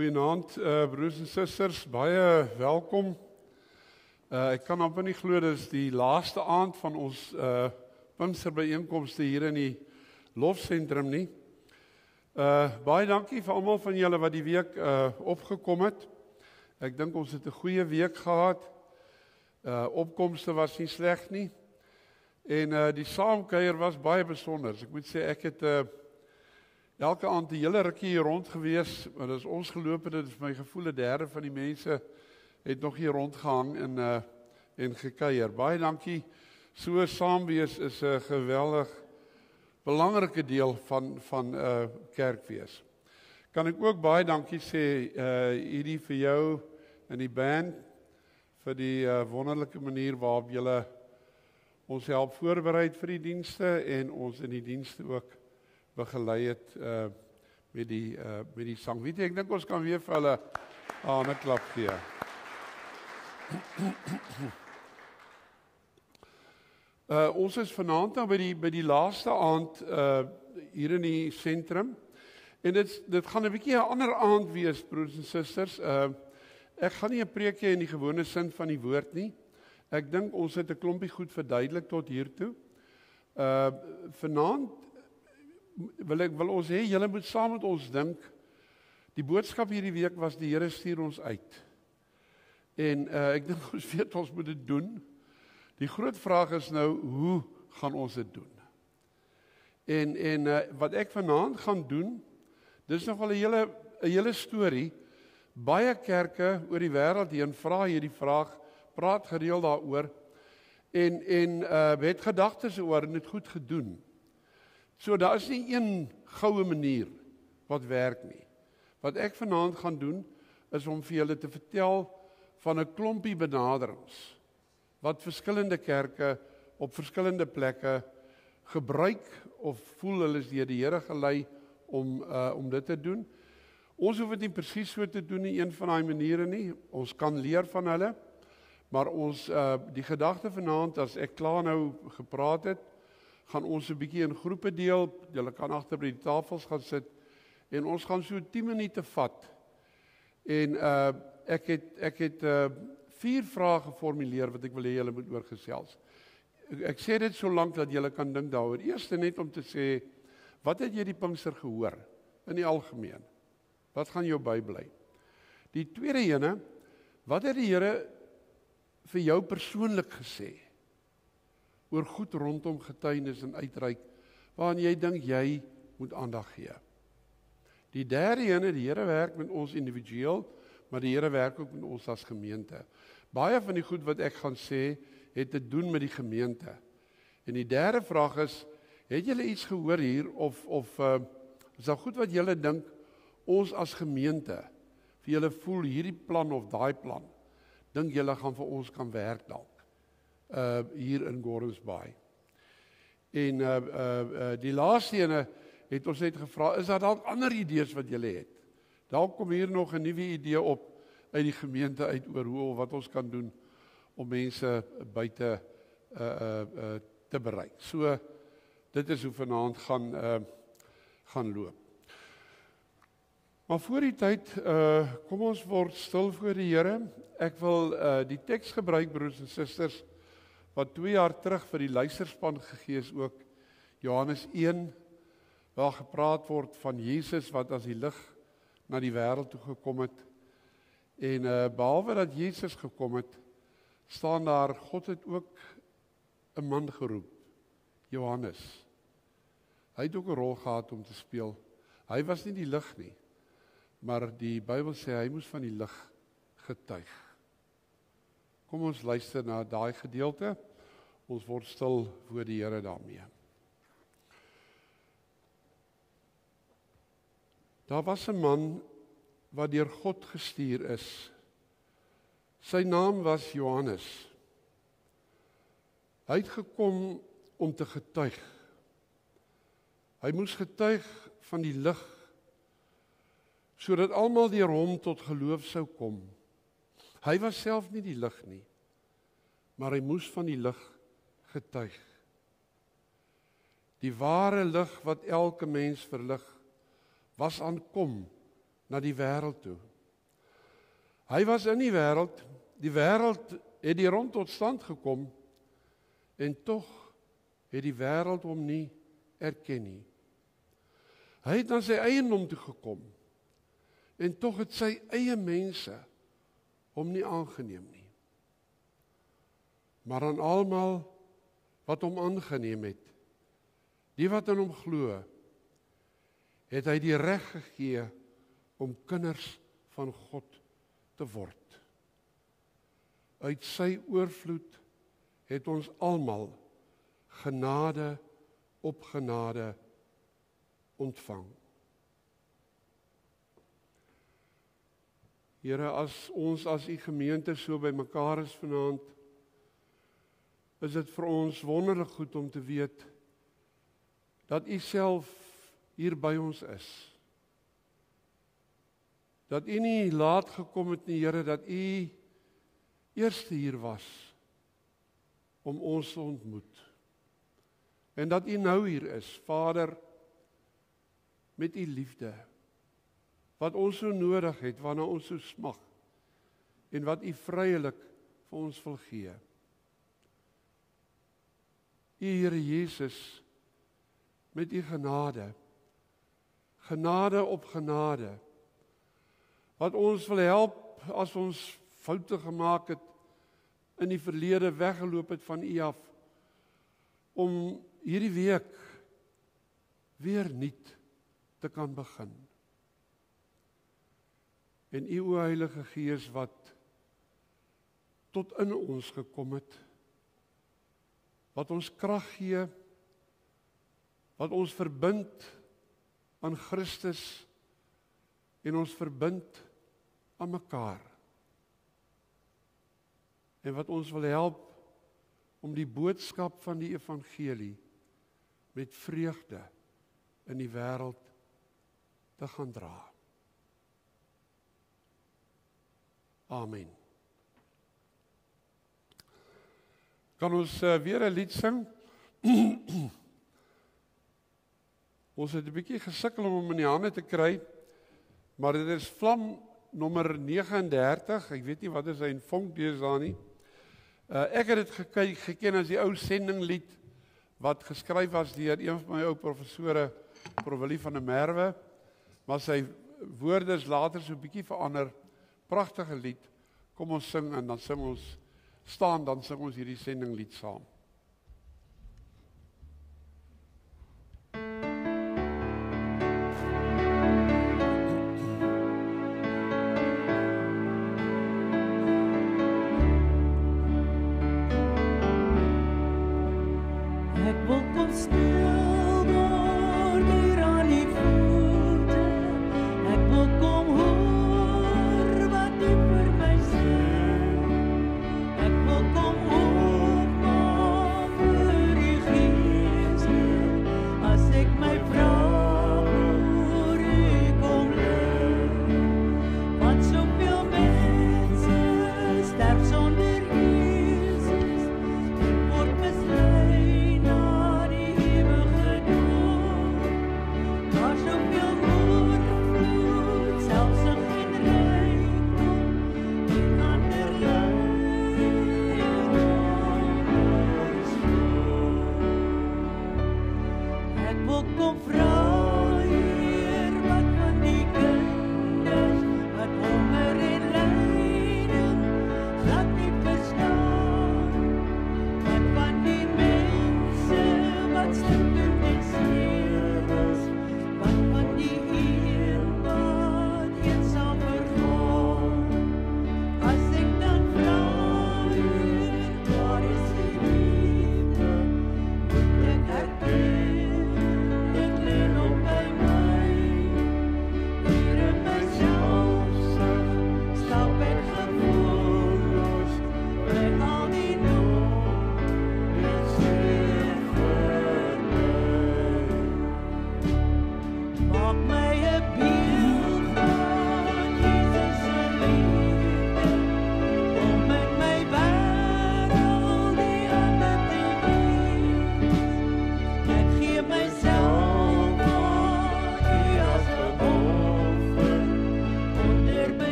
Goeienaand, broers en susters, baie welkom. Ek kan amper nie glo dis die laaste aand van ons Pinksterbyeenkomste hier in die lofsentrum nie. Baie dankie vir almal van julle wat die week opgekom het. Ek dink ons het 'n goeie week gehad. Opkomste was nie sleg nie. En die saamkuier was baie besonder. Ek moet sê ek het elke aand die hele rukkie hier rond gewees, maar as ons geloop het, is my gevoel 'n derde van die mense het nog hier rondgehang en gekuier. Baie dankie. So saam wees is 'n geweldig belangrike deel van kerk wees. Kan ek ook baie dankie sê hierdie vir jou en die band vir die wonderlike manier waarop julle ons help voorberei vir die dienste en ons in die dienste ook begelei het met die sang. Weet jy, ek dink ons kan weer vir hulle 'n klap gee. Ons is vanaand nou by die laaste aand hier in die sentrum. En dit gaan 'n bietjie 'n ander aand wees, broers en susters. Ek gaan nie 'n preek hê in die gewone sin van die woord nie. Ek dink ons het 'n klompie goed verduidelik tot hiertoe. Vanaand wil ons hê julle moet saam met ons dink. Die boodskap hierdie week was die Here stuur ons uit. En ek dink ons weet ons moet dit doen. Die groot vraag is nou, hoe gaan ons dit doen? En wat ek vanaand gaan doen, dis nogal 'n hele storie. Baie kerke oor die wêreld heen vra hierdie vraag, praat gereeld daaroor en het gedagtes oor en dit goed gedoen. So daar is nie een goue manier wat werk nie. Wat ek vanaand gaan doen, is om vir julle te vertel van 'n klompie benaderings wat verskillende kerke op verskillende plekke gebruik of voel hulle is deur die Here gelei om dit te doen. Ons hoef dit nie presies so te doen nie, een van daai maniere nie. Ons kan leer van hulle, maar die gedagte vanaand, as ek klaar nou gepraat het, gaan ons 'n bietjie in groepe deel. Julle kan agter by die tafels gaan sit en ons gaan so 10 minute vat. En ek het 4 vrae geformuleer wat ek wil hê julle moet oorgesels. Ek sê dit so lank dat julle kan dink daaroor. Eerste net om te sê, wat het jy die Pinkster gehoor in die algemeen? Wat gaan jou bybly? Die tweede ene, wat het die Here vir jou persoonlik gesê oor goed rondom getuienis en uitreik, waaraan jy dink jy moet aandag gee? Die derde ene, die Here werk met ons individueel, maar die Here werk ook met ons as gemeente. Baie van die goed wat ek gaan sê, het te doen met die gemeente. En die derde vraag is, het julle iets gehoor hier, of is daar goed wat julle dink, ons as gemeente, vir julle voel hierdie plan of daai plan, dink julle gaan vir ons kan werk dalk, hier in Gordons Bay. En die laaste ene het ons net gevra, is daar dalk ander idees wat julle het? Dalk kom hier nog 'n nuwe idee op uit die gemeente uit oor hoe of wat ons kan doen om mense buite te bereik. So dit is hoe vanaand gaan loop. Maar voor die tyd, kom ons word stil voor die Here. Ek wil die teks gebruik, broers en susters, wat 2 jaar terug vir die luisterspan gegee is ook, Johannes 1, waar gepraat word van Jesus wat as die lig na die wêreld toe gekom het. En behalwe dat Jesus gekom het, staan daar, God het ook 'n man geroep, Johannes. Hy het ook 'n rol gehad om te speel. Hy was nie die lig nie, maar die Bybel sê hy moes van die lig getuig. Kom ons luister na daai gedeelte. Ons word stil voor die Here daarmee. Daar was 'n man wat deur God gestuur is. Sy naam was Johannes. Hy het gekom om te getuig. Hy moes getuig van die lig, sodat almal deur hom tot geloof sou kom. Hy was self nie die lig nie, maar hy moes van die lig getuig. Die ware lig wat elke mens verlig, was aankom na die wêreld toe. Hy was in die wêreld het die rond tot stand gekom, en tog het die wêreld hom nie erken nie. Hy het na sy eiendom toe gekom, en tog het sy eie mense hom nie aangeneem nie. Maar aan almal wat hom aangeneem het, die wat in hom glo, het hy die reg gegee om kinders van God te word. Uit sy oorvloed het ons almal genade op genade ontvang. Here, as ons as u gemeente so by mekaar is vanaand, is dit vir ons wonderlik goed om te weet dat u self hier by ons is. Dat u nie laat gekom het nie, Here, dat u eerste hier was om ons te ontmoet. En dat u nou hier is, Vader, met u liefde, wat ons so nodig het, waarna ons so smag, en wat u vrylik vir ons wil gee. U Here Jesus, met u genade, genade op genade, wat ons wil help as ons foute gemaak het, in die verlede weggeloop het van u af, om hierdie week weer nuut te kan begin. En u o Heilige Gees wat tot in ons gekom het, wat ons krag gee, wat ons verbind aan Christus en ons verbind aan mekaar. En wat ons wil help om die boodskap van die evangelie met vreugde in die wêreld te gaan dra. Amen. Kan ons weer 'n lied sing? Ons het 'n bietjie gesukkel om hom in die hande te kry, maar dit is Vlam nommer 39, ek weet nie wat is hy in vonk deesdae nie. Ek het dit geken as die ou sendinglied wat geskryf was deur een van my ou professore, Prof Willie van der Merwe, maar sy woorde is later so 'n bietjie verander. Pragtige lied. Kom ons sing en dan sing ons staan, dan sing ons hierdie sendinglied saam.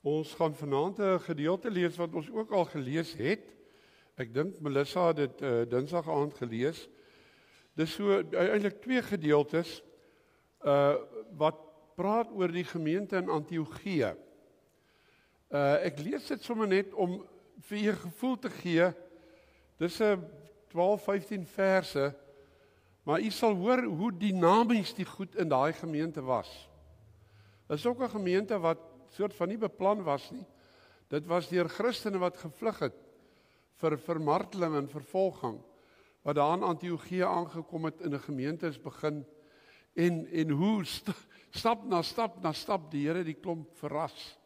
Ons gaan vanaand 'n gedeelte lees wat ons ook al gelees het. Ek dink Melissa het dit Dinsdag aand gelees. Dis so eintlik 2 gedeeltes wat praat oor die gemeente in Antiochië. Ek lees dit sommer net om vir u gevoel te gee. Dis 'n 12-15 verse, maar u sal hoor hoe dinamies die goed in daai gemeente was. Dit is ook 'n gemeente wat soort van nie beplan was nie. Dit was deur Christene wat gevlug het vir vermarteling en vervolging, wat daar in Antiochië aangekom het in 'n gemeente is begin, en hoe stap na stap die Here die klomp verras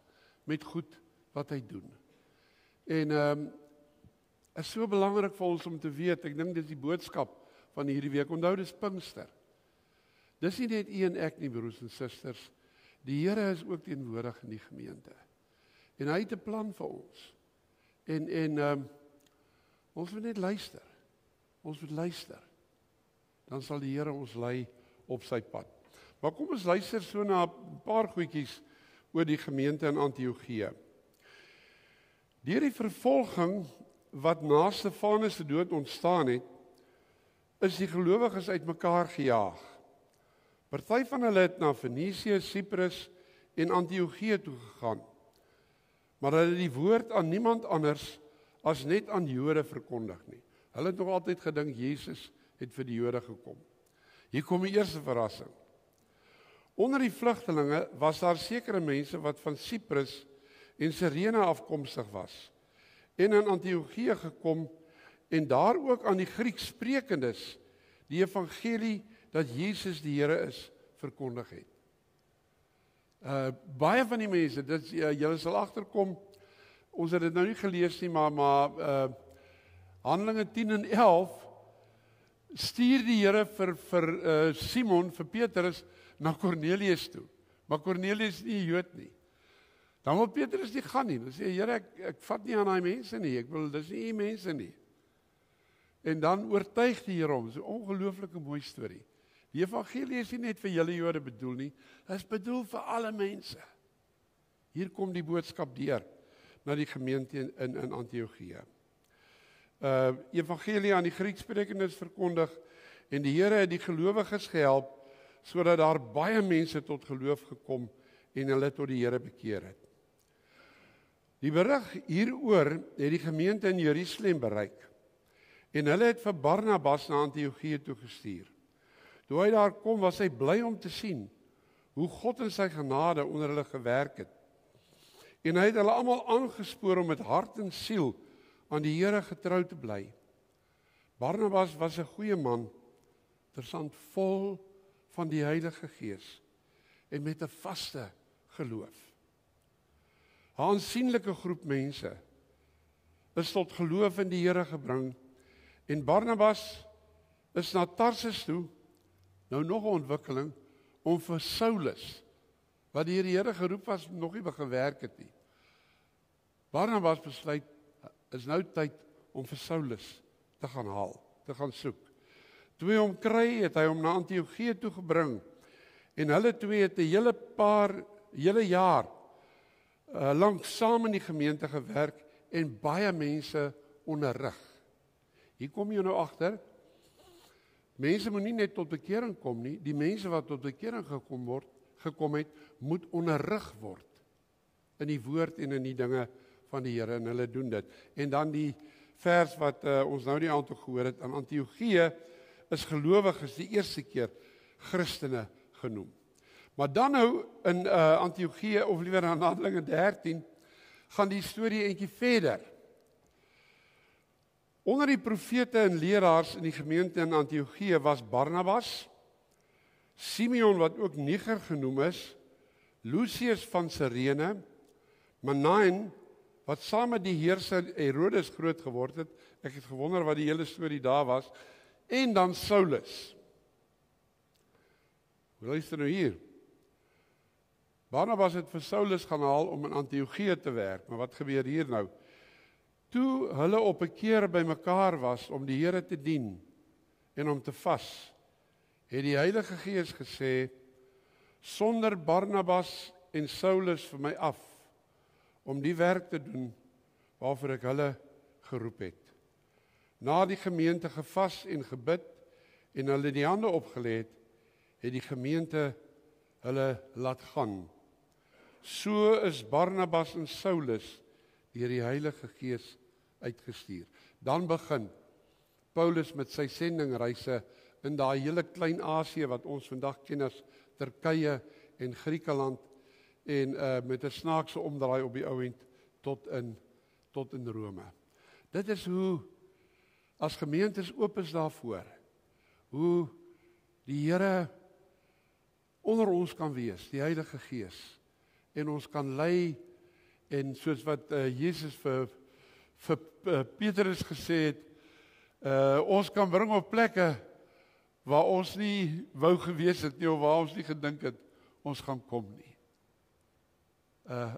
met goed wat hy doen. En is so belangrik vir ons om te weet, ek dink dis die boodskap van hierdie week. Onthou, dis Pinkster. Dis nie net u en ek nie, broers en susters. Die Here is ook teenwoordig in die gemeente. En hy het 'n plan vir ons. En ons moet net luister. Ons moet luister. Dan sal die Here ons lei op sy pad. Maar kom ons luister so na 'n paar goedjies oor die gemeente in Antiochië. Deur die vervolging wat na Stefanus se dood ontstaan het, is die gelowiges uitmekaar gejaag. Party van hulle het na Fenisië, Siprus en Antiochië toe gegaan, maar hulle het die woord aan niemand anders as net aan Jode verkondig nie. Hulle het nog altyd gedink Jesus het vir die Jode gekom. Hier kom die eerste verrassing. Onder die vlugtelinge was daar sekere mense wat van Siprus en Sirene afkomstig was, en in Antiochië gekom, en daar ook aan die Griekssprekendes die evangelie dat Jesus die Here is, verkondig het. Baie van die mense, julle sal agterkom, ons het dit nou nie gelees nie, maar Handelinge 10 en 11, stuur die Here vir Simon, vir Petrus, na Kornelius toe. Maar Kornelius is nie 'n Jood nie. Dan wil Petrus nie gaan nie. Dan sê Here, ek vat nie aan daai mense nie. Ek wil, dis nie u mense nie. En dan oortuig die Here hom. Dis 'n ongelooflike mooi storie. Die evangelie is nie net vir julle Jode bedoel nie. Dit is bedoel vir alle mense. Hier kom die boodskap deur na die gemeente in Antiochië. Evangelie aan die Grieksprekendes verkondig, en die Here het die gelowiges gehelp sodat daar baie mense tot geloof gekom en hulle tot die Here bekeer het. Die berig hieroor het die gemeente in Jerusalem bereik, en hulle het vir Barnabas na Antiochië toe gestuur. Toe hy daar kom, was hy bly om te sien hoe God in sy genade onder hulle gewerk het. En hy het hulle almal aangespoor om met hart en siel aan die Here getrou te bly. Barnabas was 'n goeie man, interessant, vol van die Heilige Gees en met 'n vaste geloof. 'n Aansienlike groep mense is tot geloof in die Here gebring, en Barnabas is na Tarsus toe, nou nog 'n ontwikkeling, om vir Saulus, wat deur die Here geroep was, nog nie gewerk het nie. Barnabas besluit, is nou tyd om vir Saulus te gaan haal, te gaan soek. Toe hy hom kry, het hy hom na Antiochië toe gebring, en hulle twee het 'n hele jaar lank saam in die gemeente gewerk en baie mense onderrig. Hier kom jy nou agter, mense moet nie net tot bekering kom nie, die mense wat tot bekering gekom het, moet onderrig word in die woord en in die dinge van die Here, en hulle doen dit. En dan die vers wat ons nou die aand toe gehoor het, aan Antiochië is gelowiges die eerste keer Christene genoem. Maar dan nou in Antiochië, of liewer in Handelinge 13, gaan die storie eentjie verder. Onder die profete en leraars in die gemeente in Antiochië was Barnabas, Simeon wat ook Niger genoem is, Lucius van Sirene, Manaen wat saam met die heerser Herodes groot geword het. Ek het gewonder wat die hele storie daar was. En dan Saulus. Luister nou hier. Barnabas het vir Saulus gaan haal om in Antiochië te werk. Maar wat gebeur hier nou? Toe hulle op 'n keer bymekaar was om die Here te dien en om te vas, het die Heilige Gees gesê, sonder Barnabas en Saulus vir my af, om die werk te doen waarvoor ek hulle geroep het. Na die gemeente gevas en gebid en hulle die hande opgelê het, het die gemeente hulle laat gaan. So is Barnabas en Saulus deur die Heilige Gees uitgestuur. Dan begin Paulus met sy sendingreise in daai hele klein Asië wat ons vandag ken as Turkye en Griekeland en met 'n snaakse omdraai op die ou end tot in Rome. Dit is hoe as gemeentes oop is daarvoor, hoe die Here onder ons kan wees, die Heilige Gees, en ons kan lei en soos wat Jesus vir Petrus gesê het, ons kan bring op plekke waar ons nie wou gewees het nie, of waar ons nie gedink het ons gaan kom nie.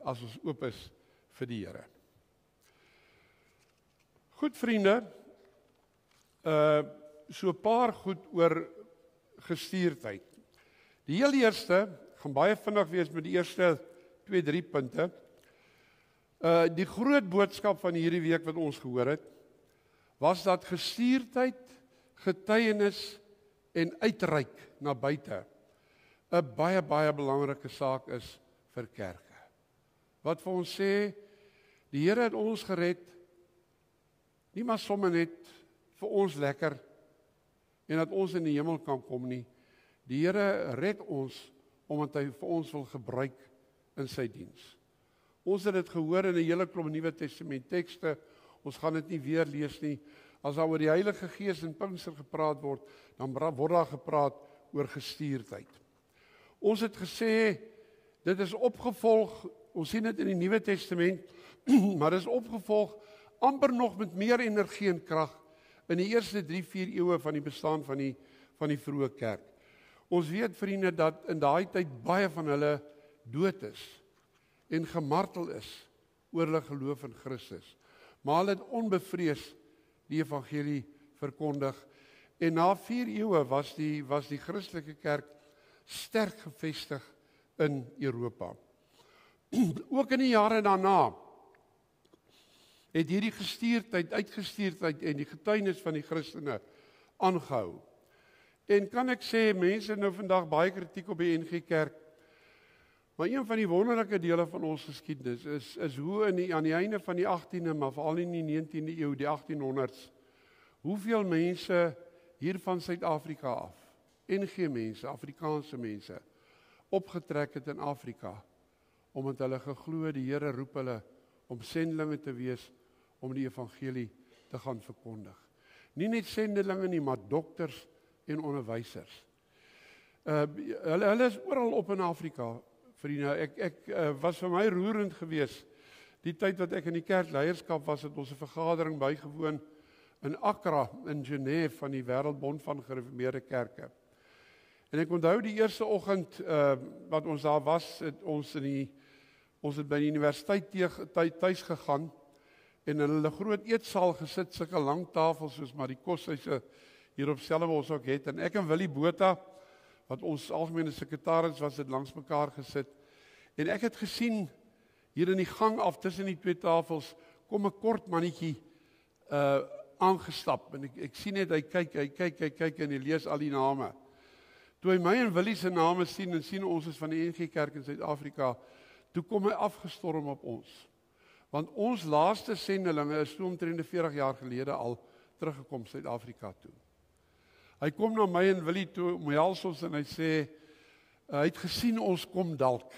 As ons oop is vir die Here. Goed vriende, so 'n paar goed oor gestuurdheid. Die heel eerste, gaan baie vinnig wees met die eerste 2-3 punte. Die groot boodskap van hierdie week wat ons gehoor het, was dat gestuurdheid, getuienis en uitreik na buite 'n baie belangrike saak is vir kerke. Wat vir ons sê, die Here het ons gered, nie maar sommer net vir ons lekker en dat ons in die hemel kan kom nie. Die Here red ons omdat hy vir ons wil gebruik in sy diens. Ons het dit gehoor in 'n hele klomp Nuwe Testament tekste. Ons gaan dit nie weer lees nie. As daar oor die Heilige Gees en Pinkster gepraat word, dan word daar gepraat oor gestuurdheid. Ons het gesê, dit is opgevolg, ons sien dit in die Nuwe Testament, maar dit is opgevolg amper nog met meer energie en krag in die eerste 3-4 eeue van die bestaan van die vroeë kerk. Ons weet vriende dat in daai tyd baie van hulle dood is en gemartel is oor hulle geloof in Christus. Maar hulle het onbevrees die evangelie verkondig. En na 4 eeue was die Christelike kerk sterk gevestig in Europa. Ook in die jare daarna het hierdie uitgestuurdheid en die getuienis van die Christene aangehou. En kan ek sê, mense nou vandag baie kritiek op die NG Kerk, maar een van die wonderlike dele van ons geskiedenis is hoe aan die einde van die 18de, maar veral in die 19de eeu, die 1800s, hoeveel mense hier van Suid-Afrika af, NG mense, Afrikaanse mense, opgetrek het in Afrika, omdat hulle geglo die Here roep hulle om sendelinge te wees, om die evangelie te gaan verkondig. Nie net sendelinge nie, maar dokters en onderwysers. Hulle is oral op in Afrika, vriende. Ek was vir my roerend geweest. Die tyd wat ek in die kerkleierskap was, het ons 'n vergadering bygewoon in Accra in Genève van die Wêreldbond van Gereformeerde Kerke. En ek onthou die eerste oggend wat ons daar was, ons het by die universiteit tuis gegaan en in hulle groot eetsaal gesit, sulke lang tafels soos maar die koshuise hier op Stellenbosch ook het. En ek en Willie Botha, wat ons algemene sekretaris was, het langs mekaar gesit. En ek het gesien hier in die gang af tussen die twee tafels kom 'n kort mannetjie aangestap. En ek sien net hy kyk en hy lees al die name. Toe hy my en Willie se name sien en sien ons is van die NG Kerk in Suid-Afrika, toe kom hy afgestorm op ons. Want ons laaste sendelinge is toe omtrent 40 jaar gelede al teruggekom Suid-Afrika toe. Hy kom na my en Willie toe, omhels ons en hy sê, hy het gesien ons kom dalk.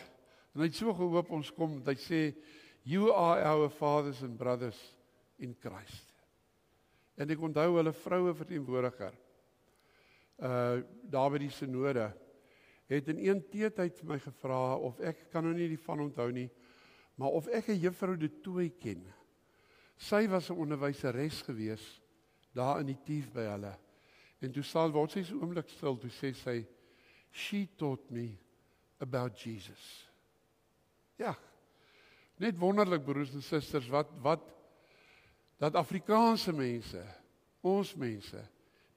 En hy het so gehoop ons kom, dat hy sê, you are our fathers and brothers in Christ. En ek onthou hulle vroue verteenwoordiger, daar by die synode, het in een teetyd vir my gevra, of ek kan nou nie die van onthou nie, maar of ek 'n juffrou De Tooy ken. Sy was 'n onderwyseres gewees, daar in die Tief by hulle. En toe word sy so oomblik stil, toe sê sy, she taught me about Jesus. Ja, net wonderlik broers en susters, dat Afrikaanse mense, ons mense,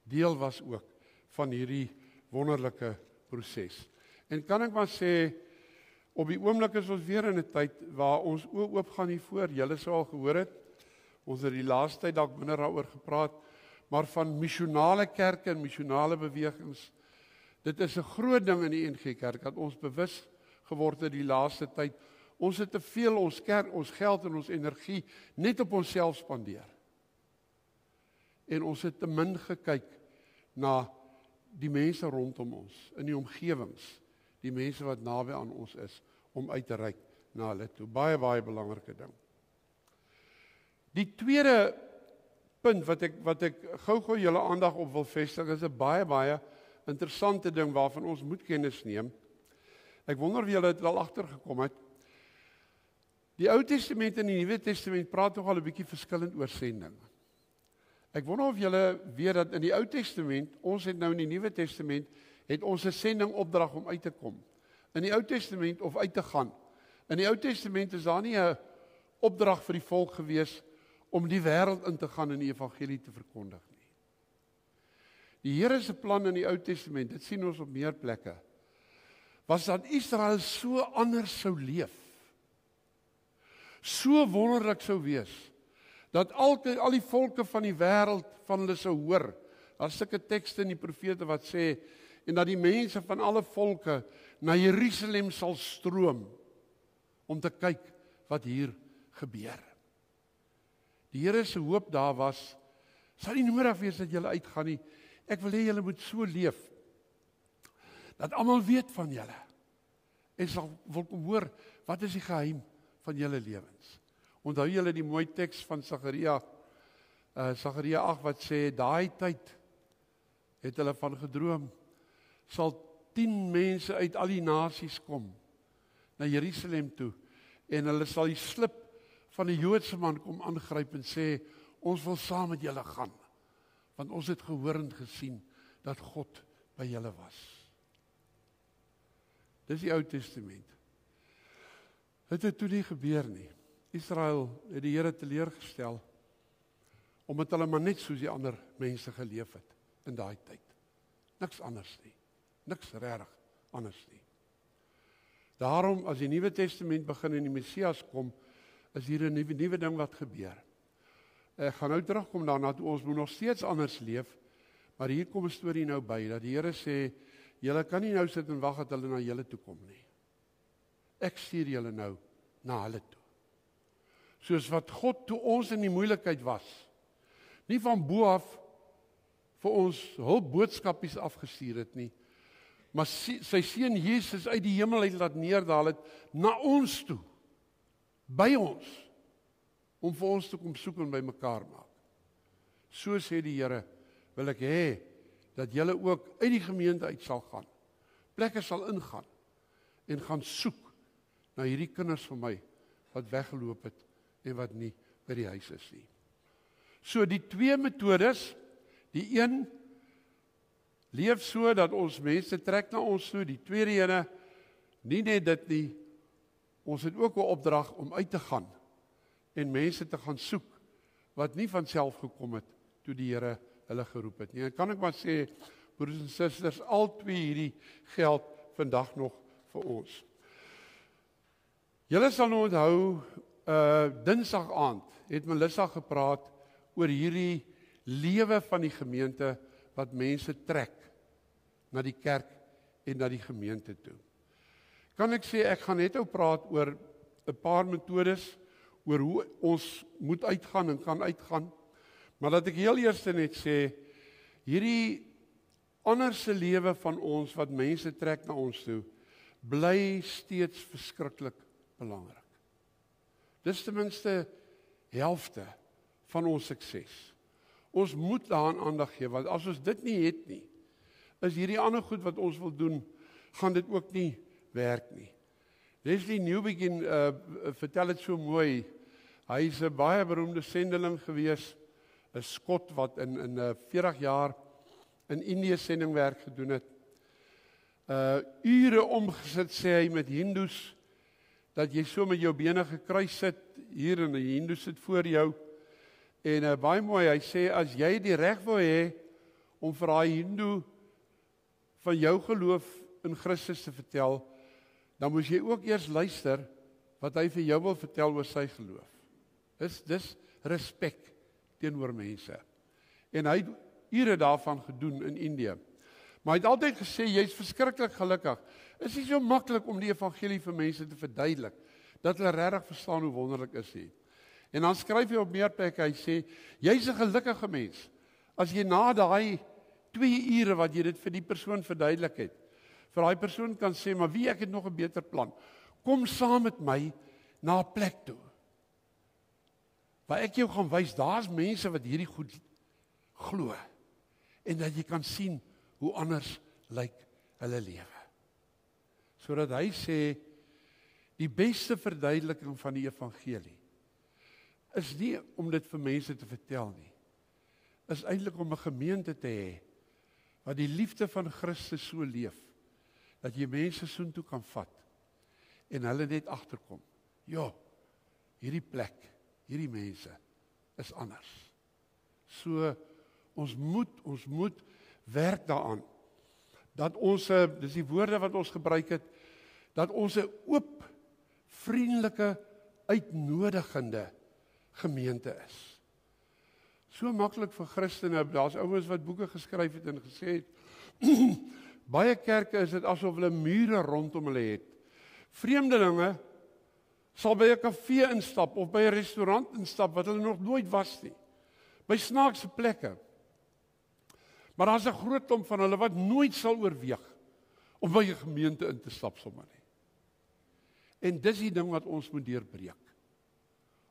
deel was ook van hierdie wonderlike proses. En kan ek maar sê, Op die oomblik is ons weer in 'n tyd waar ons oë oop gaan hiervoor. Julle sou al gehoor het, ons het die laaste tyd dalk minder daaroor gepraat, maar van missionale kerke en missionale bewegings, dit is 'n groot ding in die NG Kerk, dat ons bewus geword het die laaste tyd. Ons het te veel ons geld en ons energie net op onsself spandeer. En ons het te min gekyk na die mense rondom ons, in die omgewings, die mense wat naby aan ons is, om uit te reik na hulle toe. Baie, baie belangrike ding. Die tweede punt wat ek gou julle aandag op wil vestig, is 'n baie, baie interessante ding waarvan ons moet kennis neem. Ek wonder of julle dit al agtergekom het. Die Ou Testament en die Nuwe Testament praat nogal 'n bietjie verskillend oor sending. Ek wonder of julle weet dat in die Ou Testament, ons het nou in die Nuwe Testament, het ons 'n sending opdrag om uit te kom. In die Ou Testament of uit te gaan. In die Ou Testament is daar nie 'n opdrag vir die volk gewees om die wêreld in te gaan en die evangelie te verkondig nie. Die Here se plan in die Ou Testament, dit sien ons op meer plekke, was dat Israel so anders sou leef. So wonderlik sou wees, dat al die volke van die wêreld van hulle sou hoor. Daar's sulke tekste in die profete wat sê, en dat die mense van alle volke na Jerusalem sal stroom, om te kyk wat hier gebeur. Die Here se hoop daar was, sal nie nodig wees dat julle uitgaan nie. Ek wil hê julle moet so leef, dat almal weet van julle, en wil kom hoor, wat is die geheim van julle lewens. Onthou julle die mooi teks van Sagaria 8 wat sê, daai tyd het hulle van gedroom, sal 10 mense uit al die nasies kom, na Jerusalem toe, en hulle sal die slip van 'n Joodse man kom aangryp en sê, ons wil saam met julle gaan, want ons het gehoor en gesien, dat God by julle was. Dis die Ou Testament. Dit het toe nie gebeur nie. Israel het die Here teleurgestel, omdat hulle maar net soos die ander mense geleef het, in daai tyd. Niks anders nie. Niks regtig anders nie. Daarom, as die Nuwe Testament begin en die Messias kom, is hier 'n nuwe ding wat gebeur. Ek gaan nou terugkom daarna toe, ons moet nog steeds anders leef, maar hier kom 'n storie nou by, dat die Here sê, julle kan nie nou sit en wag dat hulle na julle toe kom nie. Ek stuur julle nou na hulle toe. Soos wat God toe ons in die moeilikheid was, nie van bo af vir ons hulpboodskapies afgestuur het nie, maar sy seun Jesus uit die hemel uit laat neerdaal het, na ons toe, by ons, om vir ons te kom soek en by mekaar maak. So sê die Here, wil ek hê, dat julle ook uit die gemeente uit sal gaan, plekke sal ingaan, en gaan soek na hierdie kinders van my, wat weggeloop het, en wat nie by die huis is nie. So die twee metodes, die een, leef so dat ons mense trek na ons toe, die tweede ene, nie net dit nie, ons het ook 'n opdrag om uit te gaan, en mense te gaan soek, wat nie van self gekom het, toe die Here hulle geroep het nie. En kan ek maar sê, broers en susters, al twee hierdie geld vandag nog vir ons. Julle sal nou onthou, Dinsdag aand het Melissa gepraat oor hierdie lewe van die gemeente wat mense trek na die kerk en na die gemeente toe. Kan ek sê, ek gaan net ou praat oor 'n paar metodes oor hoe ons moet uitgaan en kan uitgaan, maar dat ek heel eers net sê, hierdie anderse lewe van ons wat mense trek na ons toe, bly steeds verskriklik belangrik. Dis ten minste helfte van ons sukses. Ons moet daaraan aandag gee, want as ons dit nie het nie, is hierdie ander goed wat ons wil doen, gaan dit ook nie werk nie. Leslie Newbegin vertel dit so mooi. Hy is 'n baie beroemde sendeling gewees, 'n Skot wat in 40 jaar in Indië sendingwerk gedoen het. Ure omgesit, sê hy, met Hindoes, dat jy so met jou bene gekruis sit, hier en die Hindoes sit voor jou, en baie mooi, hy sê, as jy die reg wil hê, om vir daai Hindoe van jou geloof in Christus te vertel, dan moet jy ook eers luister wat hy vir jou wil vertel oor sy geloof. Dis respek teenoor mense. En hy het ure daarvan gedoen in Indië. Maar hy het altyd gesê, jy's verskriklik gelukkig. Is nie so maklik om die evangelie vir mense te verduidelik, dat hulle regtig verstaan hoe wonderlik is hy. En dan skryf hy op meer plekke, hy sê, jy's 'n gelukkige mens, as jy na daai 2 ure wat jy dit vir die persoon verduidelik het, vir daai persoon kan sê, maar ek het nog 'n beter plan. Kom saam met my na 'n plek toe, waar ek jou gaan wys, daar's mense wat hierdie goed glo, en dat jy kan sien hoe anders lyk hulle lewe. Sodat hy sê, die beste verduideliking van die evangelie is nie om dit vir mense te vertel nie, is eintlik om 'n gemeente te hê, wat die liefde van Christus so leef, dat jy mense soontoe kan vat, en hulle net agterkom, ja, hierdie plek, hierdie mense, is anders. So, ons moet werk daaraan, dat ons, dis die woorde wat ons gebruik het, dat ons 'n oop, vriendelike, uitnodigende gemeente is. So maklik vir Christene, daar's ouens wat boeke geskryf het en gesê het, baie kerke is dit asof hulle mure rondom hulle het. Vreemdelinge sal by 'n kafee instap of by 'n restaurant instap wat hulle nog nooit was nie. By snaakse plekke. Maar daar's 'n groot klomp van hulle wat nooit sal oorweeg om by 'n gemeente in te stap sommer nie. En dis die ding wat ons moet deurbreek.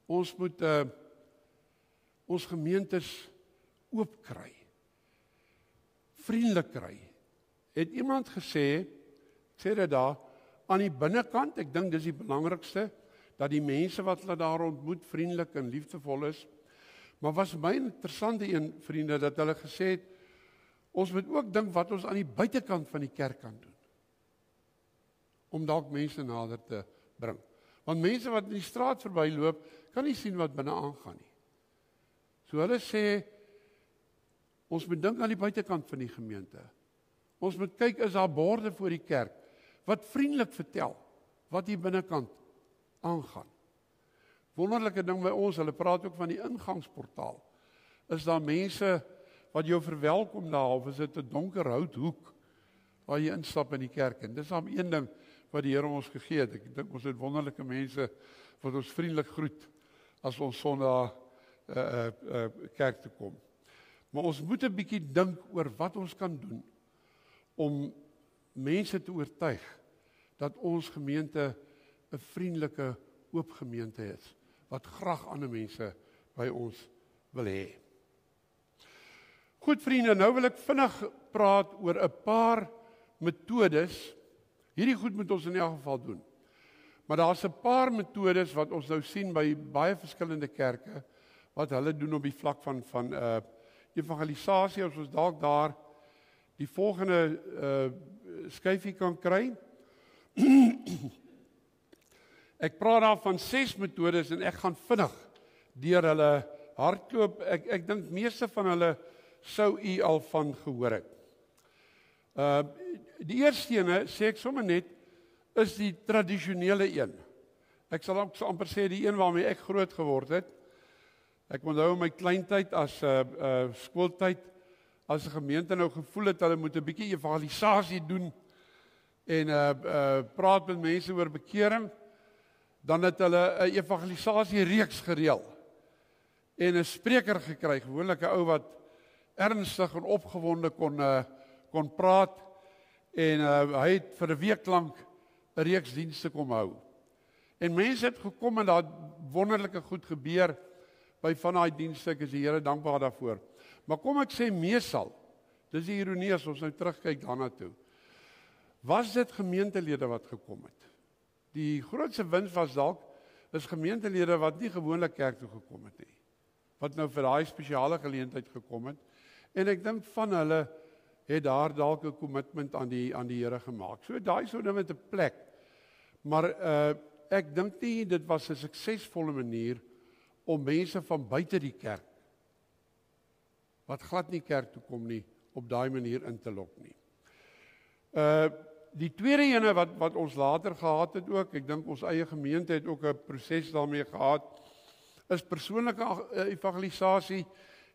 Ons moet ons gemeentes oop kry. Vriendelik kry. Het iemand gesê, sê dit daar, aan die binnekant, ek dink dis die belangrikste, dat die mense wat hulle daar ontmoet vriendelik en liefdevol is. Maar was my interessante een, vriende, dat hulle gesê het, ons moet ook dink wat ons aan die buitekant van die kerk kan doen. Om dalk mense nader te bring. Want mense wat in die straat verbyloop, kan nie sien wat binne aangaan nie. So hulle sê, ons moet dink aan die buitekant van die gemeente. Ons moet kyk, is daar borde voor die kerk, wat vriendelik vertel, wat hier binnekant aangaan. Wonderlike ding by ons, hulle praat ook van die ingangsportaal. Is daar mense wat jou verwelkom daar, of is dit 'n donker houthoek, waar jy instap in die kerk, en dis dan een ding wat die Here ons gegee het. Ek dink ons het wonderlike mense, wat ons vriendelik groet, as ons Sondag kerk toe kom. Maar ons moet 'n bietjie dink oor wat ons kan doen, om mense te oortuig, dat ons gemeente 'n vriendelike, oop gemeente is, wat graag ander mense by ons wil hê. Goed vriende, nou wil ek vinnig praat oor 'n paar metodes. Hierdie goed moet ons in elk geval doen. Maar daar's 'n paar metodes wat ons nou sien by baie verskillende kerke, wat hulle doen op die vlak van evangelisasie. As ons dalk daar die volgende skyfie kan kry. Ek praat daar van 6 metodes en ek gaan vinnig deur hulle hardloop. Ek dink meeste van hulle sou u al van gehoor het. Die eerste ene, sê ek sommer net, is die tradisionele een. Ek sal ook so amper sê die een waarmee ek groot geword het. Ek onthou in my kleintyd as skooltyd, as 'n gemeente nou gevoel het hulle moet 'n bietjie evangelisasie doen en praat met mense oor bekering, dan het hulle 'n evangelisasie reeks gereël en 'n spreker gekry, gewoonlik 'n ou wat ernstig en opgewonde kon praat, en hy het vir 'n week lank 'n reeks dienste kom hou. En mense het gekom en daar wonderlike goed gebeur by van daai dienste. Ek is die Here dankbaar daarvoor. Maar kom ek sê meestal, dis die ironie as ons nou terugkyk daarna toe, was dit gemeentelede wat gekom het. Die grootste wins was dalk, is gemeentelede wat nie gewoonlik kerk toe gekom het nie, wat nou vir daai spesiale geleentheid gekom het, en ek dink van hulle het daar dalk 'n kommitment aan die Here gemaak. So daai sou nou met 'n plek, maar ek dink nie dit was 'n suksesvolle manier om mense van buite die kerk, wat glad nie kerk toe kom nie, op daai manier in te lok nie. Die tweede ene wat ons later gehad het ook, ek dink ons eie gemeente het ook 'n proses daarmee gehad, is persoonlike evangelisasie,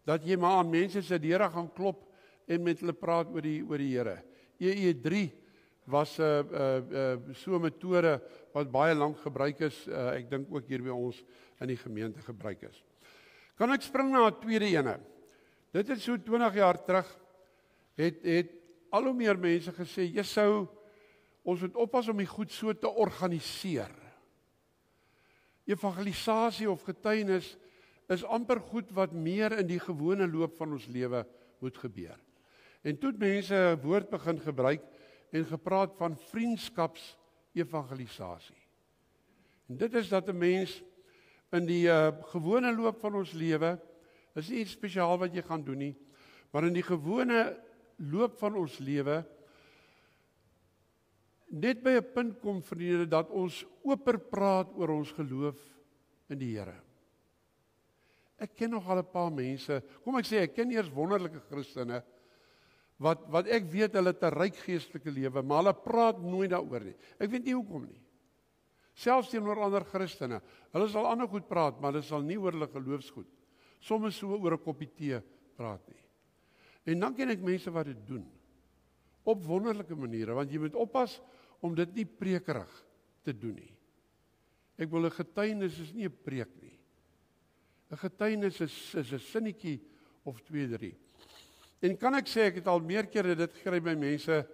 dat jy maar aan mense se deure gaan klop en met hulle praat oor die Here. EE3 was so 'n metode wat baie lank gebruik is, ek dink ook hier by ons in die gemeente gebruik is. Kan ek spring na 'n tweede ene? Dit is so 20 jaar terug, het al hoe meer mense gesê, ons moet oppas om die goed so te organiseer. Evangelisasie of getuienis is amper goed wat meer in die gewone loop van ons lewe moet gebeur. En toe het mense 'n woord begin gebruik en gepraat van vriendskaps-evangelisasie. En dit is dat 'n mens in die gewone loop van ons lewe, is nie iets spesiaal wat jy gaan doen nie, maar in die gewone loop van ons lewe, net by 'n punt kom, vriende, dat ons oper praat oor ons geloof in die Here. Ek ken nog al 'n paar mense, kom ek sê, ek ken eers wonderlike Christene, wat ek weet hulle het 'n ryk geestelike lewe, maar hulle praat nooit daaroor nie. Ek weet nie hoekom nie. Selfs teenoor ander Christene, hulle sal ander goed praat, maar hulle sal nie oor hulle geloofsgoed, soms so oor 'n koppie tee praat nie. En dan ken ek mense wat dit doen, op wonderlike maniere, want jy moet oppas om dit nie prekerig te doen nie. Ek wil 'n getuienis is nie 'n preek nie. 'n Getuienis is 'n sinnetjie of 2, 3. En kan ek sê, ek het al meer kere dit gekry by mense,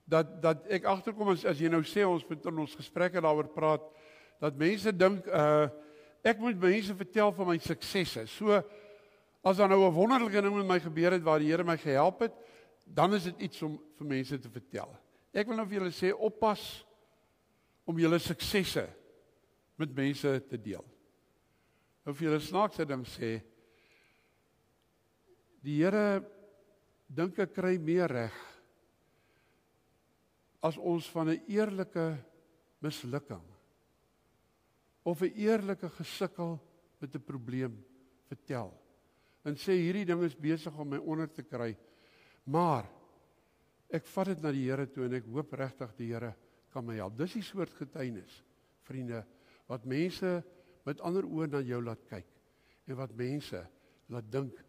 dat ek agterkom as jy nou sê, ons moet in ons gesprekke daaroor praat, dat mense dink, ek moet mense vertel van my suksesse. So, as daar nou 'n wonderlike ding met my gebeur het, waar die Here my gehelp het, dan is dit iets om vir mense te vertel. Ek wil nou vir julle sê, oppas om julle suksesse met mense te deel. Nou vir julle snaakse ding sê, die Here dink ek kry meer reg as ons van 'n eerlike mislukking of 'n eerlike gesukkel met 'n probleem vertel en sê hierdie ding is besig om my onder te kry, maar ek vat dit na die Here toe en ek hoop regtig die Here kan my help. Dis die soort getuienis, vriende, wat mense met ander oë na jou laat kyk en wat mense laat dink,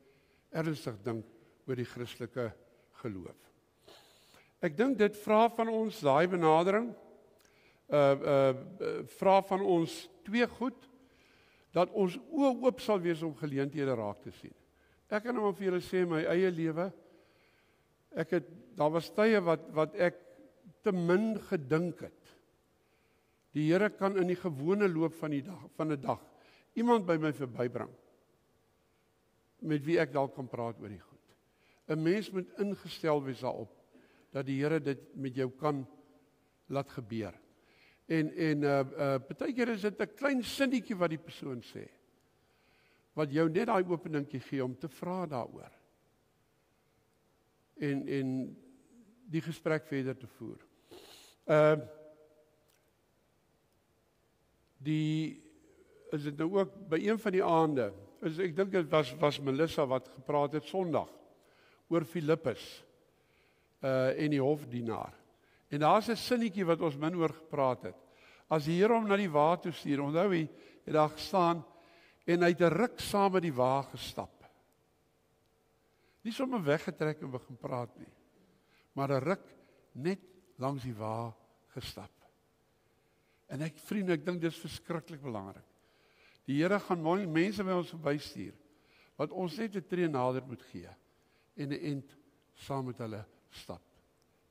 ernstig dink oor die Christelike geloof. Ek dink dit vra van ons, daai benadering, vra van ons twee goed, dat ons oë oop sal wees om geleenthede raak te sien. Ek kan nou vir julle sê, my eie lewe, daar was tye wat ek te min gedink het. Die Here kan in die gewone loop van 'n dag iemand by my verbybring, met wie ek dalk kan praat oor die goed. 'n Mens moet ingestel wees daarop, dat die Here dit met jou kan laat gebeur. En partykeer is dit 'n klein sinnetjie wat die persoon sê, wat jou net daai openingkie gee om te vra daaroor. En die gesprek verder te voer. Is dit nou ook by een van die aande, ek dink dit was Melissa wat gepraat het Sondag oor Filippus en die hofdienaar. En daar's 'n sinnetjie wat ons min oor gepraat het. As die Here hom na die wa toe stuur, onthou hy het daar gestaan en hy het 'n ruk saam met die wa gestap. Nie sommer weggetrek en begin praat nie, maar 'n ruk net langs die wa gestap. En vriende, ek dink dis verskriklik belangrik. Die Here gaan mooi mense by ons verbystuur, wat ons net 'n tree nader moet gee, en 'n end saam met hulle stap.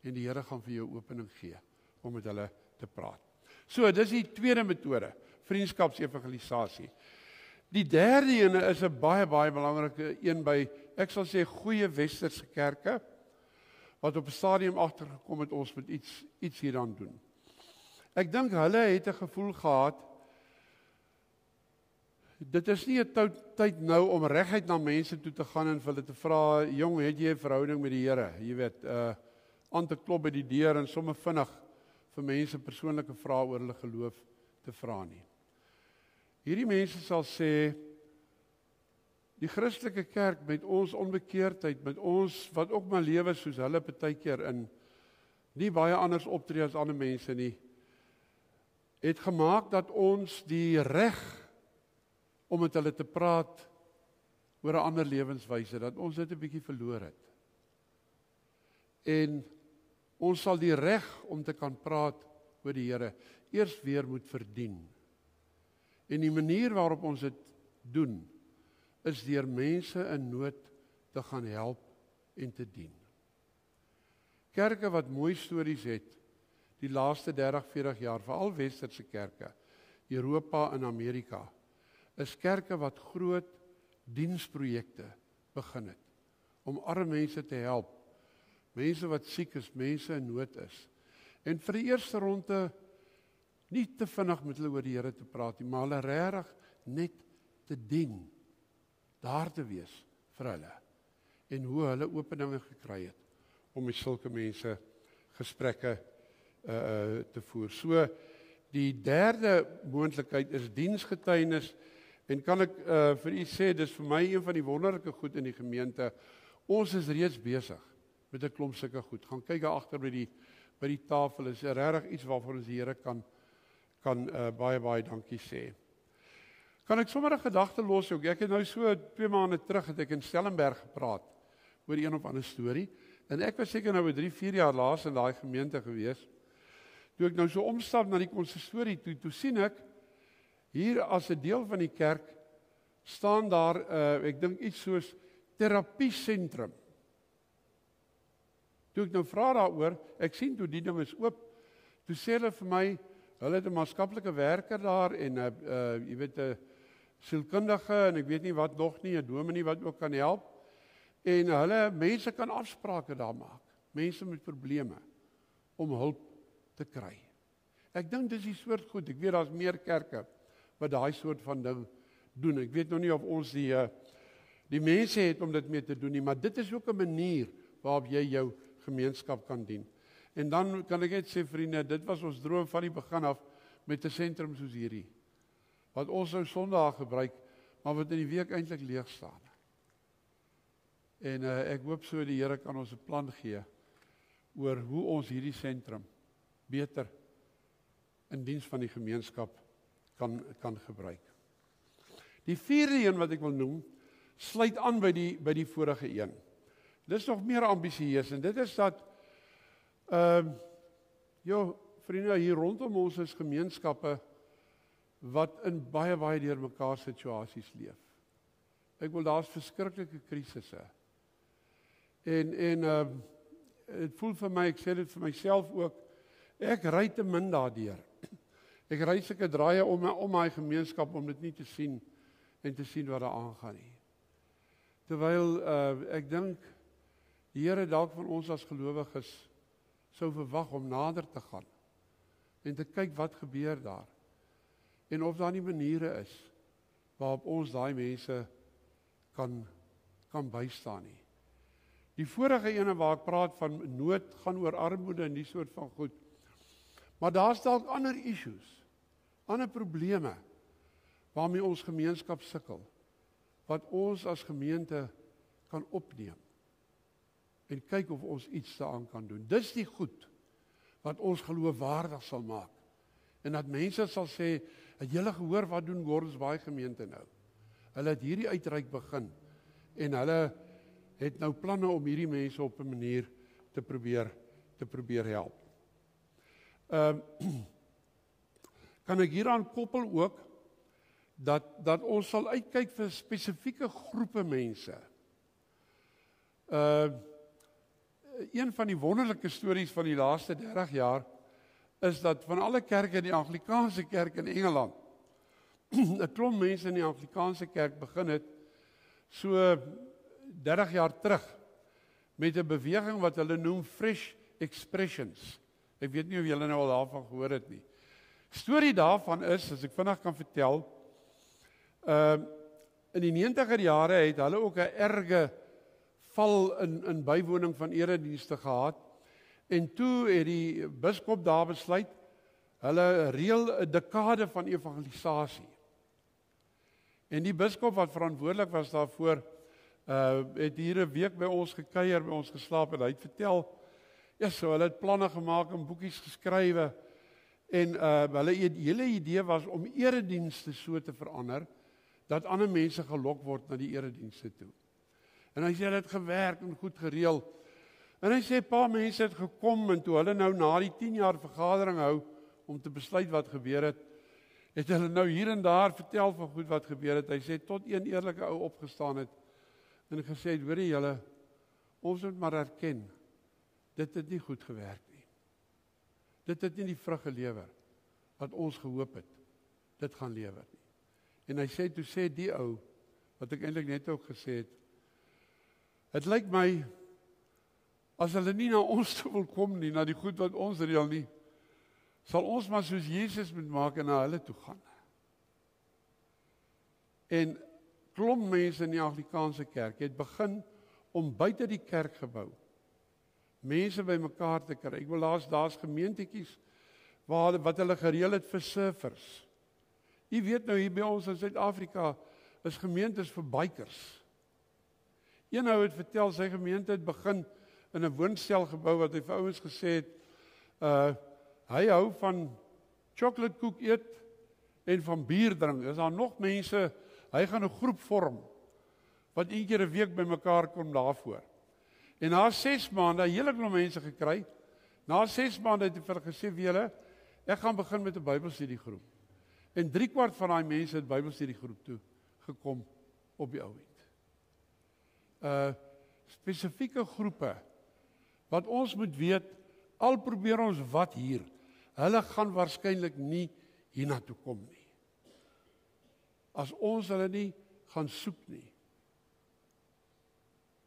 En die Here gaan vir jou opening gee, om met hulle te praat. So, dis die tweede metode, vriendskapsevangelisasie. Die derde ene is 'n baie belangrike een by, ek sal sê, goeie westerse kerke, wat op 'n stadium agtergekom het, ons moet iets hieraan doen. Ek dink hulle het 'n gevoel gehad, dit is nie 'n tyd nou om reguit na mense toe te gaan en vir hulle te vra, jong, het jy 'n verhouding met die Here? Jy weet, aan te klop by die deur en sommer vinnig vir mense persoonlike vrae oor hulle geloof te vra nie. Hierdie mense sal sê, die Christelike kerk met ons onbekeerdheid, met ons wat ook maar lewe soos hulle partykeer nie baie anders optree as ander mense nie, het gemaak dat ons die reg om met hulle te praat oor 'n ander lewenswyse, dat ons dit 'n bietjie verloor het. En ons sal die reg om te kan praat oor die Here eers weer moet verdien. En die manier waarop ons dit doen, is deur mense in nood te gaan help en te dien. Kerke wat mooi stories het, die laaste 30-40 jaar, veral westerse kerke, Europa en Amerika, is kerke wat groot diensprojekte begin het, om arme mense te help, mense wat siek is, mense in nood is. En vir die eerste ronde, nie te vinnig met hulle oor die Here te praat nie, maar hulle regtig net te dien, daar te wees vir hulle, en hoe hulle openinge gekry het, om met sulke mense gesprekke te voer. So, die derde moontlikheid is diensgetuienis, en kan ek vir u sê, dis vir my een van die wonderlike goed in die gemeente, ons is reeds besig met 'n klomp sulke goed. Gaan kyk daar agter by die tafel, is regtig iets waarvoor ons die Here kan baie dankie sê. Kan ek sommer 'n gedagte los ook? Ek het nou so 2 maande terug het ek in Stellenberg gepraat oor een of ander storie, en ek was seker nou 3-4 jaar laas in daai gemeente gewees. Toe ek nou so omstap na die konsistorie toe sien ek hier as 'n deel van die kerk staan daar ek dink iets soos terapiesentrum. Toe ek nou vra daaroor, ek sien toe die ding is oop, toe sê hulle vir my, hulle het 'n maatskaplike werker daar en jy weet 'n sielkundige en ek weet nie wat nog nie, 'n dominee wat ook kan help. En hulle mense kan afsprake daar maak, mense met probleme om hulp te kry. Ek dink dis die soort goed. Ek weet daar's meer kerke wat daai soort van ding doen. Ek weet nog nie of ons die mense het om dit mee te doen nie, maar dit is ook 'n manier waarop jy jou gemeenskap kan dien. En dan kan ek net sê vriende, dit was ons droom van die begin af met 'n sentrum soos hierdie. Wat ons sou Sondag gebruik, maar wat in die week eintlik leeg staan. En ek hoop so die Here kan ons 'n plan gee oor hoe ons hierdie sentrum beter in diens van die gemeenskap kan gebruik. Die vierde een wat ek wil noem, sluit aan by die vorige een. Dit is nog meer ambisieus en dit is dat vriende, hier rondom ons is gemeenskappe wat in baie deur mekaar situasies leef. Ek wil daar's verskriklike krisisse. En dit voel vir my, ek sê dit vir myself ook, ek ry te min daardeur. Ek ry sulke draaie om my gemeenskap om dit nie te sien en te sien wat daar aangaan nie. Terwyl ek dink die Here dalk van ons as gelowiges sou verwag om nader te gaan en te kyk wat gebeur daar. En of daar nie maniere is waarop ons daai mense kan bystaan nie. Die vorige ene waar ek praat van nood gaan oor armoede en die soort van goed. Maar daar's dalk ander issues, ander probleme waarmee ons gemeenskap sukkel, wat ons as gemeente kan opneem en kyk of ons iets daaraan kan doen. Dis die goed wat ons geloofwaardig sal maak. En dat mense sal sê, het julle gehoor wat doen Gordons Bay gemeente nou? Hulle het hierdie uitreik begin en hulle het nou planne om hierdie mense op 'n manier te probeer help. Kan ek hieraan koppel ook dat ons sal uitkyk vir spesifieke groepe mense. Een van die wonderlike stories van die laaste 30 jaar is dat van alle kerke, die Anglikaanse kerk in Engeland, 'n klomp mense in die Anglikaanse kerk begin het so 30 jaar terug met 'n beweging wat hulle noem Fresh Expressions. Ek weet nie of julle nou al daarvan gehoor het nie. Storie daarvan is, as ek vinnig kan vertel, in die 90er jare het hulle ook 'n erge val in bywoning van eredienste gehad. En toe het die biskop daar besluit, hulle reël 'n dekade van evangelisasie. En die biskop wat verantwoordelik was daarvoor, het hier 'n week by ons gekuier, by ons geslaap en hy het vertel, Ja, so hulle het planne gemaak en boekies geskrywe en hulle hele idee was om eredienste so te verander dat ander mense gelok word na die eredienste toe. En hy sê hulle het gewerk en goed gereël. En hy sê 'n paar mense het gekom en toe hulle nou na die 10 jaar vergadering hou om te besluit wat gebeur het hulle nou hier en daar vertel van goed wat gebeur het. Hy sê tot een eerlike ou opgestaan het en gesê het, hoorie julle, ons moet maar erken, dit het nie goed gewerk nie. Dit het nie die vrug gelewer wat ons gehoop het, dit gaan lewer nie. En hy sê, toe sê die ou, wat ek eintlik net ook gesê het, het lyk my, as hulle nie na ons toe wil kom nie, na die goed wat ons reël nie, sal ons maar soos Jesus moet maak en na hulle toe gaan. En klomp mense in die Anglikaanse kerk het begin om buite die kerkgebou mense by mekaar te kry. Ek wil daar's gemeentetjies wat hulle gereël het vir surfers. Jy weet nou hier by ons in Suid-Afrika is gemeentes vir bikers. Een ou het vertel sy gemeente het begin in 'n woonstelgebou wat hy vir ouens gesê het, hy hou van chocoladekoek eet en van bier drink. Is daar nog mense, hy gaan 'n groep vorm wat een keer 'n week by mekaar kom daarvoor. En na 6 maande, hele klomp mense gekry. Na 6 maande het hy vir hulle gesê, "Wie julle, ek gaan begin met 'n Bybelstudiegroep." En 3/4 van daai mense het Bybelstudiegroep toe gekom op die ou end. Spesifieke groepe wat ons moet weet, al probeer ons wat hier, hulle gaan waarskynlik nie hiernatoe kom nie. As ons hulle nie gaan soek nie,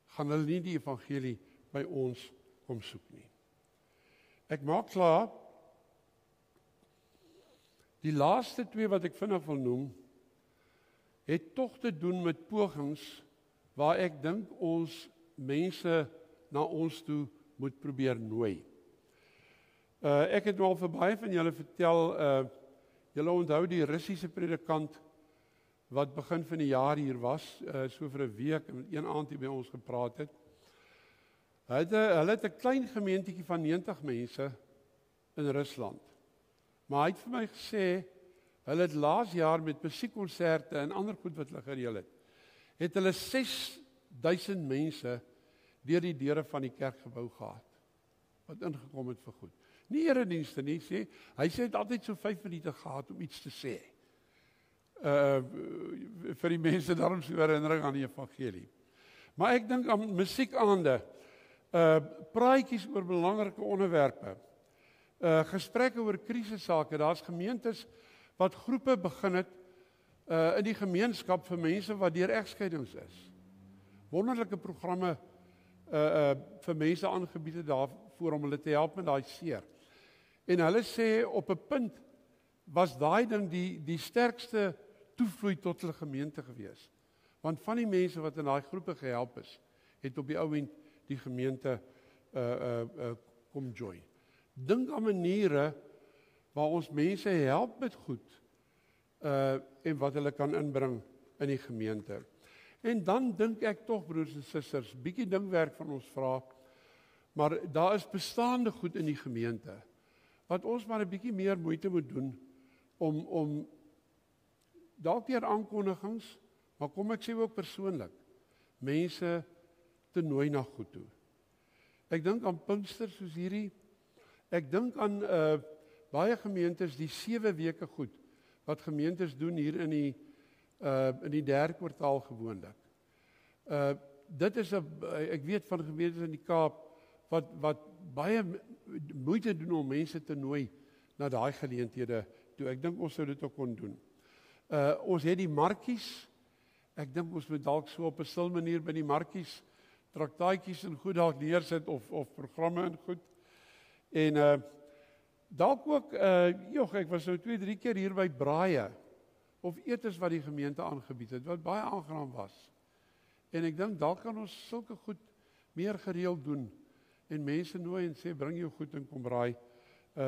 gaan hulle nie die evangelie by ons kom soek nie. Ek maak klaar. Die laaste 2 wat ek vinnig wil noem, het tog te doen met pogings waar ek dink ons mense na ons toe moet probeer nooi. Ek het al vir baie van julle vertel, julle onthou die Russiese predikant wat begin van die jaar hier was, so vir 'n week en een aand hier by ons gepraat het. Hulle het 'n klein gemeentetjie van 90 mense in Rusland. Maar hy het vir my gesê, hulle het laas jaar met musiekkonserte en ander goed wat hulle gereël het hulle 6000 mense deur die deure van die kerkgebou gehad, wat ingekom het vir goed. Nie eredienste nie, sê, hy sê het altyd so 5 minute gehad om iets te sê. Vir die mense daarom so herinnering aan die evangelie. Maar ek dink aan musiekaande, praatjies oor belangrike onderwerpe, gesprekke oor krisissake. Daar's gemeentes wat groepe begin het in die gemeenskap vir mense wat deur egskeidings is. Wonderlike programme vir mense aangebied het daarvoor om hulle te help met daai seer. En hulle sê op 'n punt was daai ding die sterkste toevloei tot hulle gemeente gewees. Want van die mense wat in daai groepe gehelp is, het op die ou end die gemeente kom join. Dink aan maniere waar ons mense help met goed en wat hulle kan inbring in die gemeente. En dan dink ek tog, broers en susters, bietjie dingwerk van ons vra, maar daar is bestaande goed in die gemeente wat ons maar 'n bietjie meer moeite moet doen om dalk deur aankondigings, maar kom ek sê ook persoonlik, mense te nooi na goed toe. Ek dink aan Pinkster soos hierdie. Ek dink aan baie gemeentes die 7 weke goed wat gemeentes doen hier in die derde kwartaal gewoonlik. Dit is ek weet van gemeentes in die Kaap wat baie moeite doen om mense te nooi na daai geleenthede toe. Ek dink ons sou dit ook kon doen. Ons het die markies. Ek dink ons moet dalk so op 'n stil manier by die markies traktaatjies en goed dalk neersit of programme en goed. En dalk ook ek was nou 2-3 keer hier by braaie of etes wat die gemeente aangebied het wat baie aangenaam was. En ek dink dalk kan ons sulke goed meer gereeld doen en mense nooi en sê bring jou goed en kom braai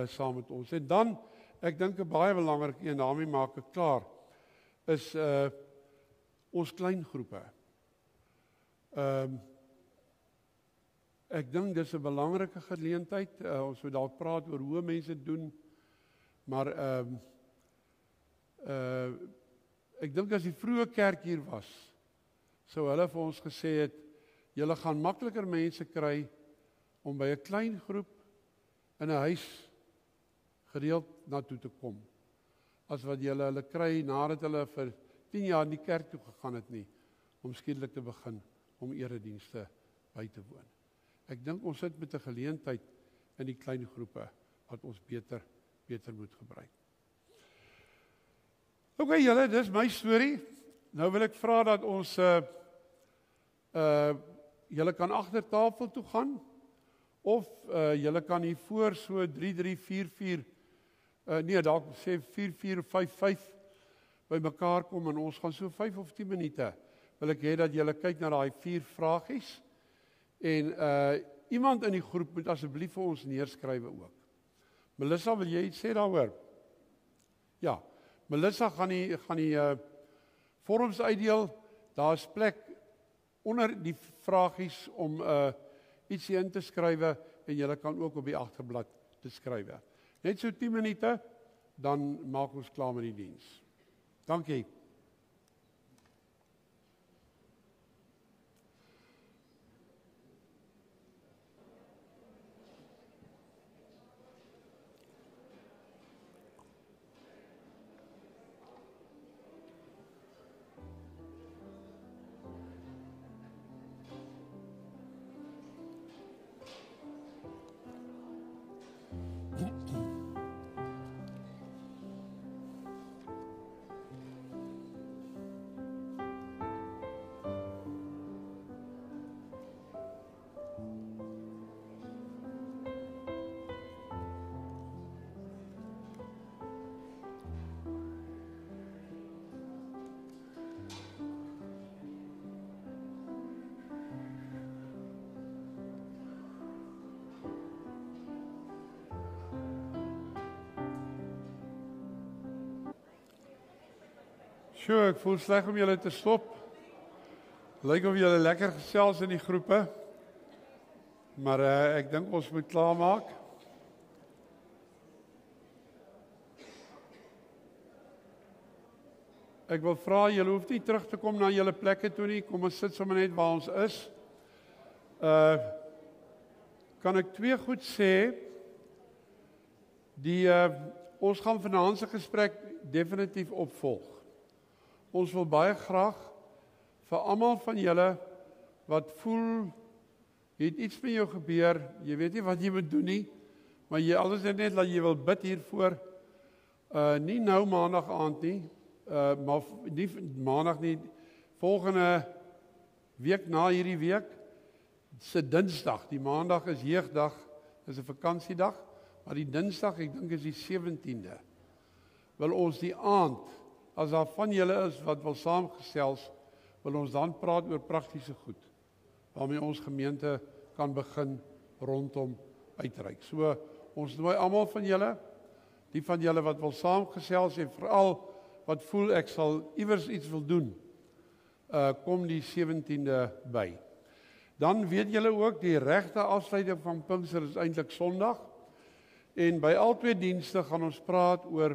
saam met ons. En dan ek dink 'n baie belangrike een, daarmee maak ek klaar, is ons klein groepe. Ek dink dis 'n belangrike geleentheid. Ons moet dalk praat oor hoe mense doen, maar ek dink as die vroeë kerk hier was, sou hulle vir ons gesê het, julle gaan makliker mense kry om by 'n klein groep in 'n huis gereeld na toe te kom, as wat hulle kry nadat hulle vir 10 jaar in die kerk toe gegaan het nie, om skielik te begin om eredienste by te woon. Ek dink ons sit met 'n geleentheid in die klein groepe wat ons beter moet gebruik. OK, julle, dis my storie. Nou wil ek vra dat ons julle kan agter tafel toe gaan, of julle kan hier voor so 3344 nee, dalk sê 4455 by mekaar kom, en ons gaan so 5 of 10 minute wil ek hê dat julle kyk na daai 4 vragies, en iemand in die groep moet asseblief vir ons neerskrywe ook. Melissa, wil jy iets sê daaroor? Ja, Melissa gaan die vorms uitdeel. Daar is plek onder die vragies om ietsie in te skrywe, en julle kan ook op die agterblad te skrywe. Net so 10 minute, dan maak ons klaar met die diens. Dankie. Sjoe, ek voel sleg om julle te stop. Lyk of julle lekker gesels in die groepe. Maar ek dink ons moet klaarmaak. Ek wil vra, julle hoef nie terug te kom na julle plekke toe nie. Kom ons sit sommer net waar ons is. Kan ek 2 goed sê? Ons gaan vanaand se gesprek definitief opvolg. Ons wil baie graag vir almal van julle wat voel, het iets met jou gebeur, jy weet nie wat jy moet doen nie, maar jy alles net dat jy wil bid hiervoor, nie nou maandag aand nie, maar nie maandag nie, volgende week na hierdie week, se Dinsdag, die maandag is jeugdag, is 'n vakansiedag, maar die Dinsdag, ek dink is die 17de, wil ons die aand, as daar van julle is wat wil saamgesels, wil ons dan praat oor praktiese goed, waarmee ons gemeente kan begin rondom uitreik. So, ons nooi almal van julle, die van julle wat wil saamgesels, en veral wat voel ek sal iewers iets wil doen, kom die 17de by. Dan weet julle ook, die regte afsluiting van Pinkster is eintlik Sondag, en by al 2 dienste gaan ons praat oor,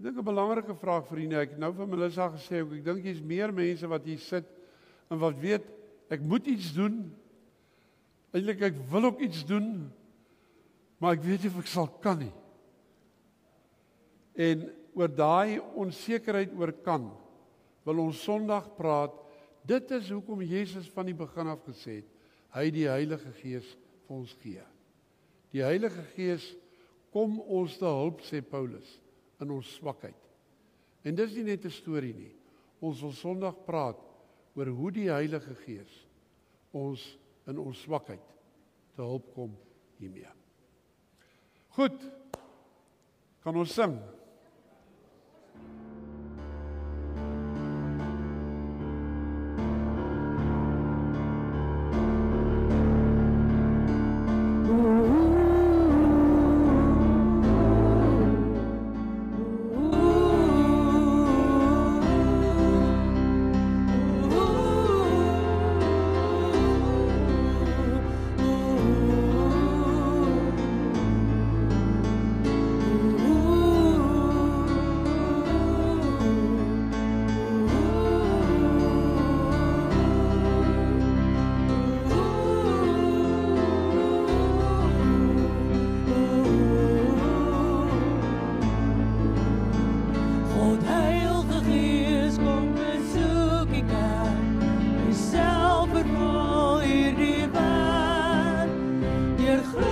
ek dink 'n belangrike vraag, vriende. Ek het nou vir Melissa gesê, ek dink hier's meer mense wat hier sit en wat weet, ek moet iets doen. Eintlik ek wil ook iets doen, maar ek weet nie of ek sal kan nie. En oor daai onsekerheid oor kan, wil ons Sondag praat. Dit is hoekom Jesus van die begin af gesê het, hy die Heilige Gees vir ons gee. Die Heilige Gees kom ons te hulp, sê Paulus, in ons swakheid. En dis nie net 'n storie nie. Ons wil Sondag praat oor hoe die Heilige Gees ons in ons swakheid te hulp kom hiermee. Goed, kan ons sing? weer groet.